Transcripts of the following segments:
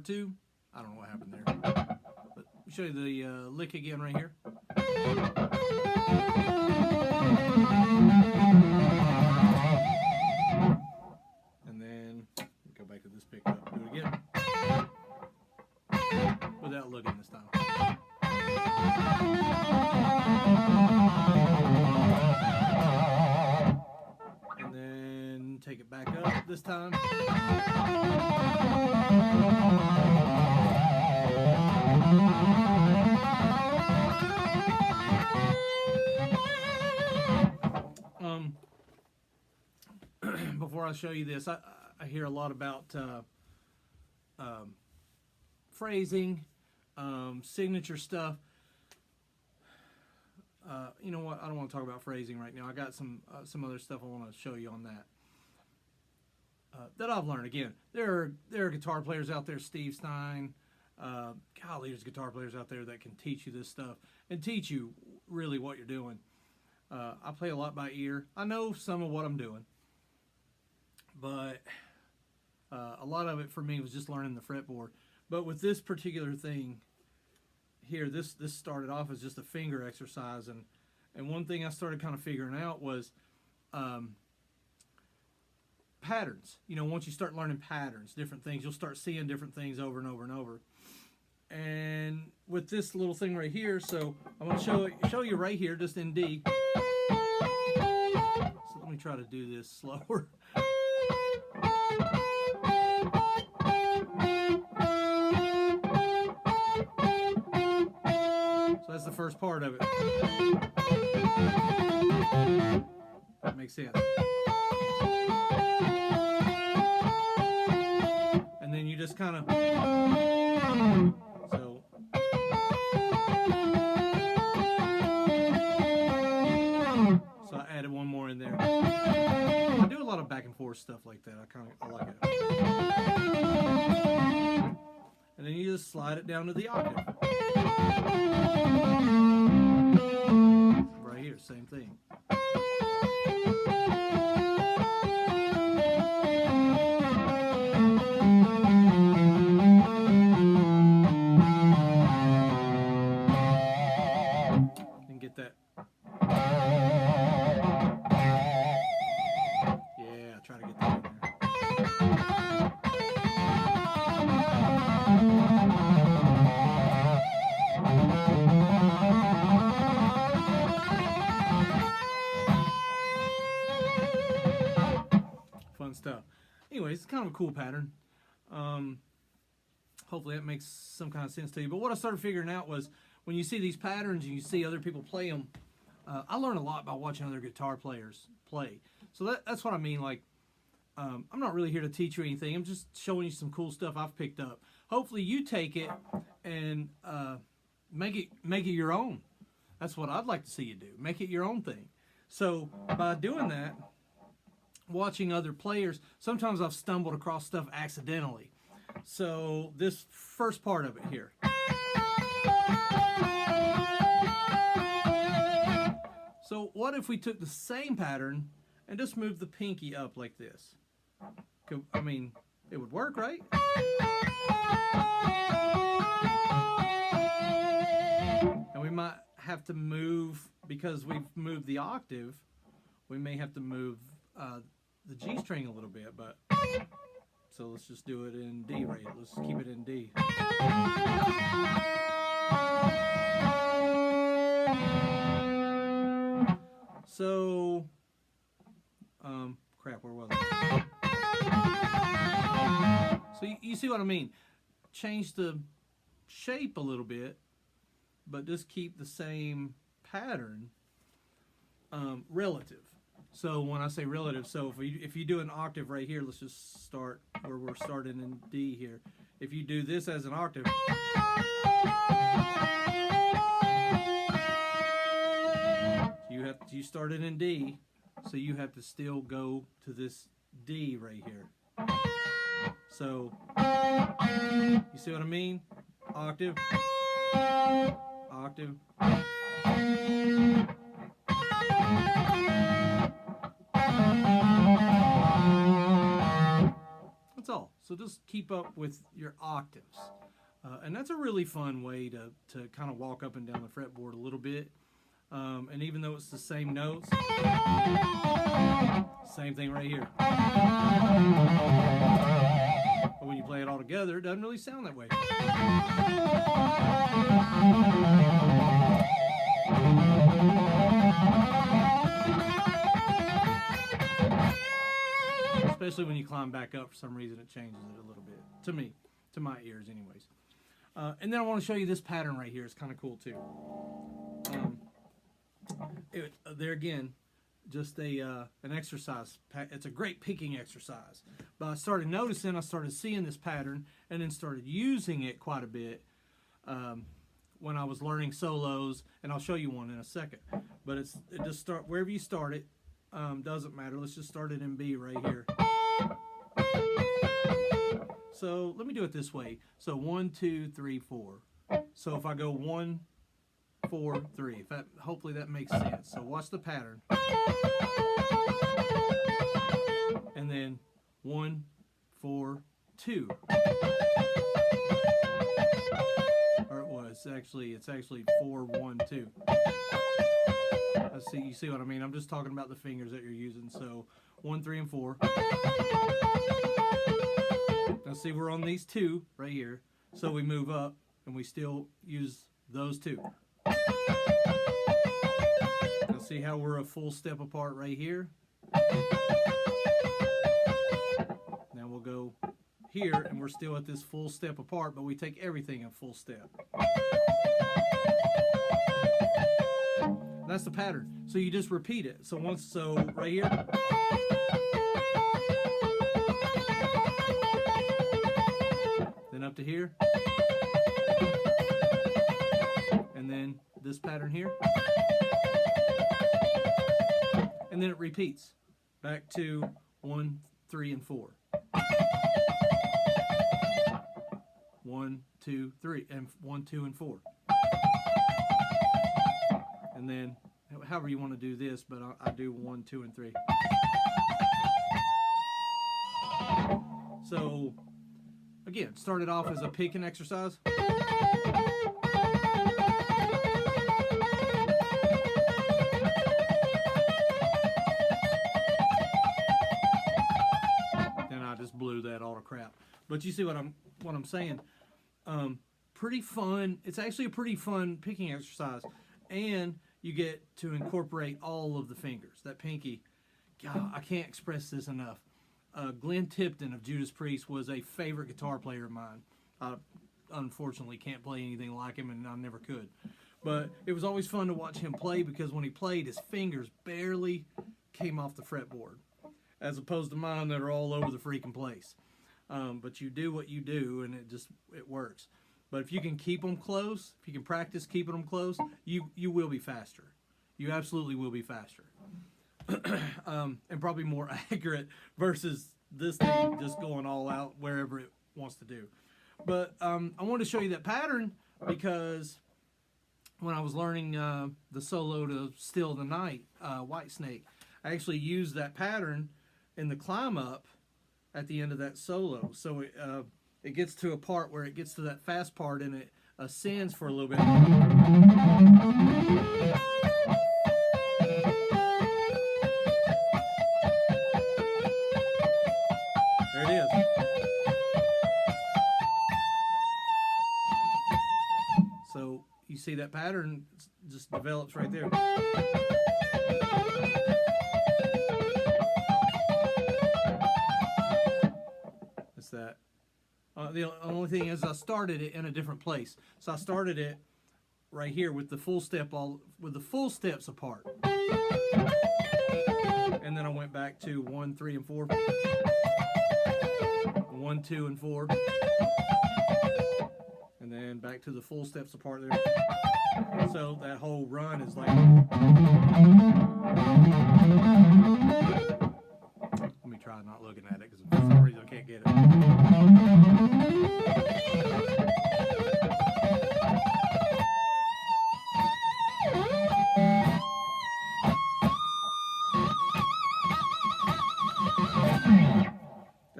part 2. I don't know what happened there. But let me show you the lick again right here. And then go back to this pickup. Do it again. Without looking this time. And then take it back up this time. Before I show you this, I hear a lot about phrasing, signature stuff. You know what? I don't want to talk about phrasing right now. I got some other stuff I want to show you on that. That I've learned. Again, there are guitar players out there, Steve Stein. Golly, there's guitar players out there that can teach you this stuff and teach you really what you're doing. I play a lot by ear. I know some of what I'm doing, but a lot of it for me was just learning the fretboard. But with this particular thing here, this started off as just a finger exercise, and one thing I started kind of figuring out was patterns. You know, once you start learning patterns, different things, you'll start seeing different things over and over and over. And with this little thing right here, so I'm going to show you right here, just in D. So let me try to do this slower. So that's the first part of it. That makes sense. And then you just kind of, so I added one more in there. I do a lot of back and forth stuff like that. I like it. And then you just slide it down to the octave. Right here, same thing. And get that. Yeah, try to get that in there. Fun stuff. Anyways, it's kind of a cool pattern. Hopefully that makes some kind of sense to you. But what I started figuring out was when you see these patterns and you see other people play them, I learn a lot by watching other guitar players play. So that's what I mean. Like, I'm not really here to teach you anything. I'm just showing you some cool stuff I've picked up. Hopefully you take it and make it your own. That's what I'd like to see you do. Make it your own thing. So by doing that, watching other players, sometimes I've stumbled across stuff accidentally. So this first part of it here. So what if we took the same pattern and just moved the pinky up like this? I mean, it would work, right? And we might have to move, because we've moved the octave, we may have to move the G string a little bit, but so let's just do it in D right. Let's keep it in D. So, crap, where was I? So you see what I mean? Change the shape a little bit, but just keep the same pattern, relative. So when I say relative, so if you do an octave right here, let's just start where we're starting in D here. If you do this as an octave, you started in D, so you have to still go to this D right here. So you see what I mean? Octave, octave. That's all. So just keep up with your octaves. And that's a really fun way to kind of walk up and down the fretboard a little bit. And even though it's the same notes, same thing right here. But when you play it all together, it doesn't really sound that way. Especially when you climb back up, for some reason it changes it a little bit. To me, to my ears anyways. And then I want to show you this pattern right here. It's kind of cool too. There again, just an exercise. It's a great picking exercise. But I started noticing, I started seeing this pattern, and then started using it quite a bit when I was learning solos, and I'll show you one in a second. But it just start wherever you start it, doesn't matter. Let's just start it in B right here. So let me do it this way. So 1, 2, 3, 4. So if I go 1, 4, 3, hopefully that makes sense. So watch the pattern. And then 1, 4, 2. Or it was it's actually 4, 1, 2. You see what I mean? I'm just talking about the fingers that you're using. So 1, 3, and 4. Now see, we're on these 2 right here. So we move up and we still use those 2. Now see how we're a full step apart right here? Now we'll go here and we're still at this full step apart, but we take everything in full step. That's the pattern. So you just repeat it. So right here. Then up to here. And then this pattern here. And then it repeats back to 1, 3, and 4. 1, 2, 3, and 1, 2, and 4. And then however you want to do this, but I do 1, 2, and 3. So again, started off as a picking exercise. Then I just blew that all to crap. But you see what I'm saying? Pretty fun. It's actually a pretty fun picking exercise. And you get to incorporate all of the fingers. That pinky, God, I can't express this enough. Glenn Tipton of Judas Priest was a favorite guitar player of mine. I unfortunately can't play anything like him, and I never could. But it was always fun to watch him play because when he played, his fingers barely came off the fretboard, as opposed to mine that are all over the freaking place. But you do what you do, and it works. But if you can keep them close, if you can practice keeping them close, you will be faster. You absolutely will be faster. And probably more accurate versus this thing just going all out wherever it wants to do. But I wanted to show you that pattern because when I was learning the solo to Still the Night, Whitesnake, I actually used that pattern in the climb up at the end of that solo. So it gets to a part where it gets to that fast part and it ascends for a little bit. There it is. So you see that pattern just develops right there. That's that. The only thing is I started it in a different place. So I started it right here with the full full steps apart. And then I went back to 1, 3, and 4. 1, 2, and 4. And then back to the full steps apart there. So that whole run is like... Let me try not looking at it because for some reason I can't get it.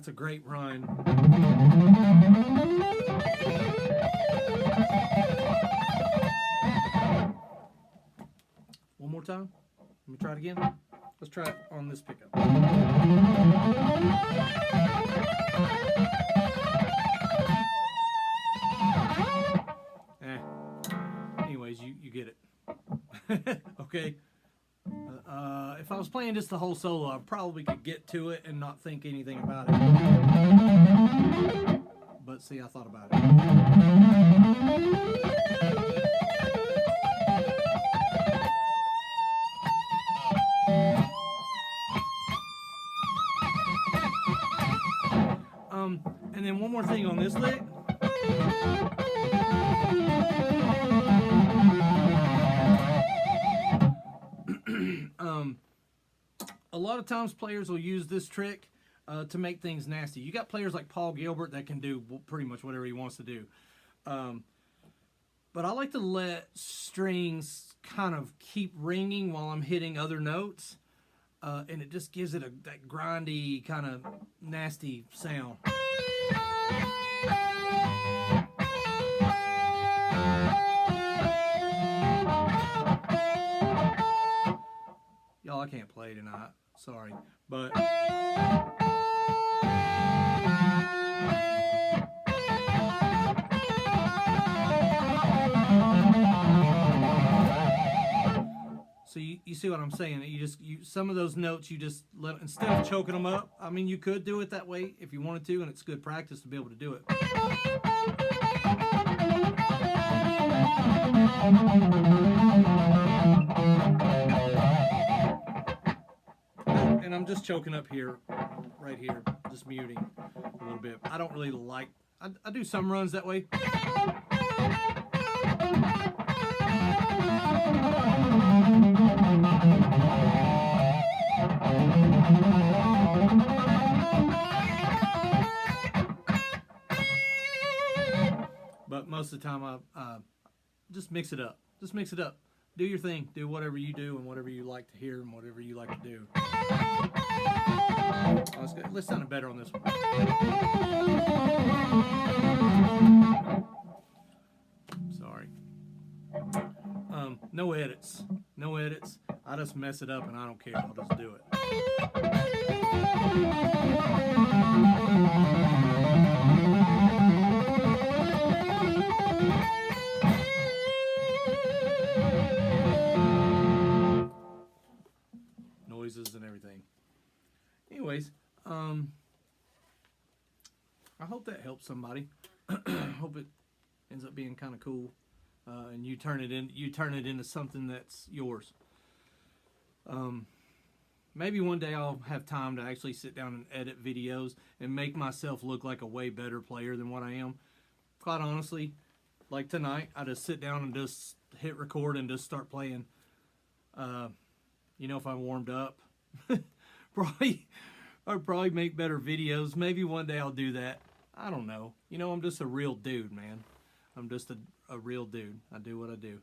That's a great run. One more time. Let me try it again. Let's try it on this pickup. Anyways, you get it. Okay. If I was playing just the whole solo, I probably could get to it and not think anything about it. But see, I thought about it. And then one more thing on this lick. A lot of times players will use this trick to make things nasty. You got players like Paul Gilbert that can do pretty much whatever he wants to do. But I like to let strings kind of keep ringing while I'm hitting other notes. And it just gives it that grindy, kind of nasty sound. Y'all, I can't play tonight. Sorry. But so you see what I'm saying? Some of those notes you just let, instead of choking them up. I mean, you could do it that way if you wanted to, and it's good practice to be able to do it. And I'm just choking up here, right here, just muting a little bit. I don't really like, I do some runs that way. But most of the time I just mix it up. Just mix it up. Do your thing. Do whatever you do and whatever you like to hear and whatever you like to do. Oh, let's sound better on this one. Sorry. No edits. No edits. I just mess it up and I don't care. I'll just do it. Noises and everything. Anyways, I hope that helps somebody. Hope it ends up being kind of cool, and you turn it into something that's yours. Maybe one day I'll have time to actually sit down and edit videos and make myself look like a way better player than what I am. Quite honestly, like tonight, I just sit down and just hit record and just start playing. You know, if I warmed up, I'd probably make better videos. Maybe one day I'll do that. I don't know. You know, I'm just a real dude, man. I'm just a real dude. I do what I do.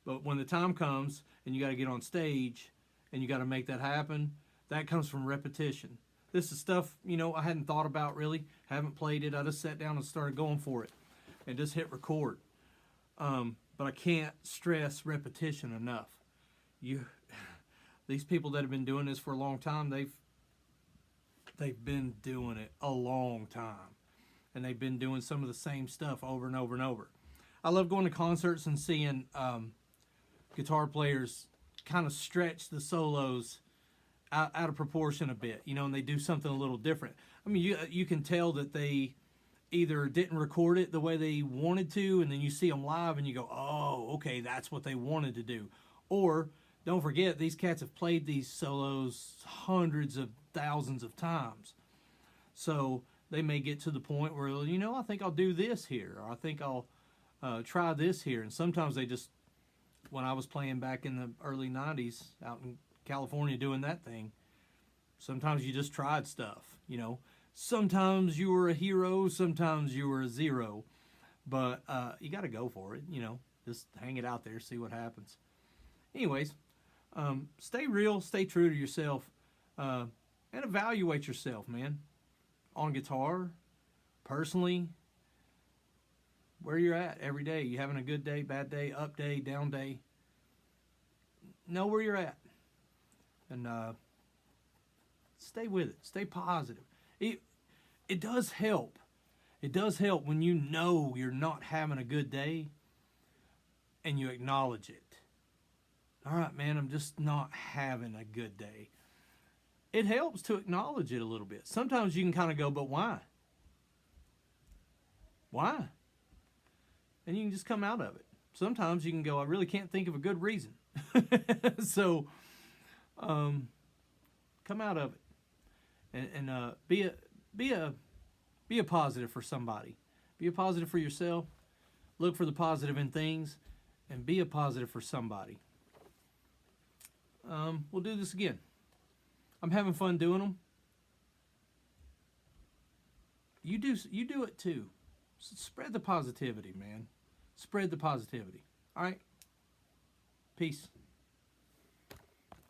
But when the time comes and you got to get on stage and you got to make that happen, that comes from repetition. This is stuff, you know, I hadn't thought about really. Haven't played it. I just sat down and started going for it and just hit record. But I can't stress repetition enough. These people that have been doing this for a long time, they've been doing it a long time, and they've been doing some of the same stuff over and over and over. I love going to concerts and seeing guitar players kind of stretch the solos out of proportion a bit, you know, and they do something a little different. I mean, you can tell that they either didn't record it the way they wanted to, and then you see them live and you go, oh, okay, that's what they wanted to do. Or don't forget, these cats have played these solos hundreds of thousands of times. So they may get to the point where, you know, I think I'll do this here, or I think I'll try this here. And sometimes they just, when I was playing back in the early 90s out in California doing that thing, sometimes you just tried stuff, you know. Sometimes you were a hero, sometimes you were a zero. But you got to go for it, you know. Just hang it out there, see what happens. Anyways, stay real, stay true to yourself, and evaluate yourself, man. on guitar, personally, where you're at every day. You having a good day, bad day, up day, down day. Know where you're at. And stay with it. Stay positive. It does help. It does help when you know you're not having a good day and you acknowledge it. All right, man, I'm just not having a good day. It helps to acknowledge it a little bit. Sometimes you can kind of go, but why? Why? And you can just come out of it. Sometimes you can go, I really can't think of a good reason. So, come out of it, and be a positive for somebody. Be a positive for yourself. Look for the positive in things, and be a positive for somebody. We'll do this again. I'm having fun doing them. You do it too. Spread the positivity, man. Spread the positivity. All right. Peace.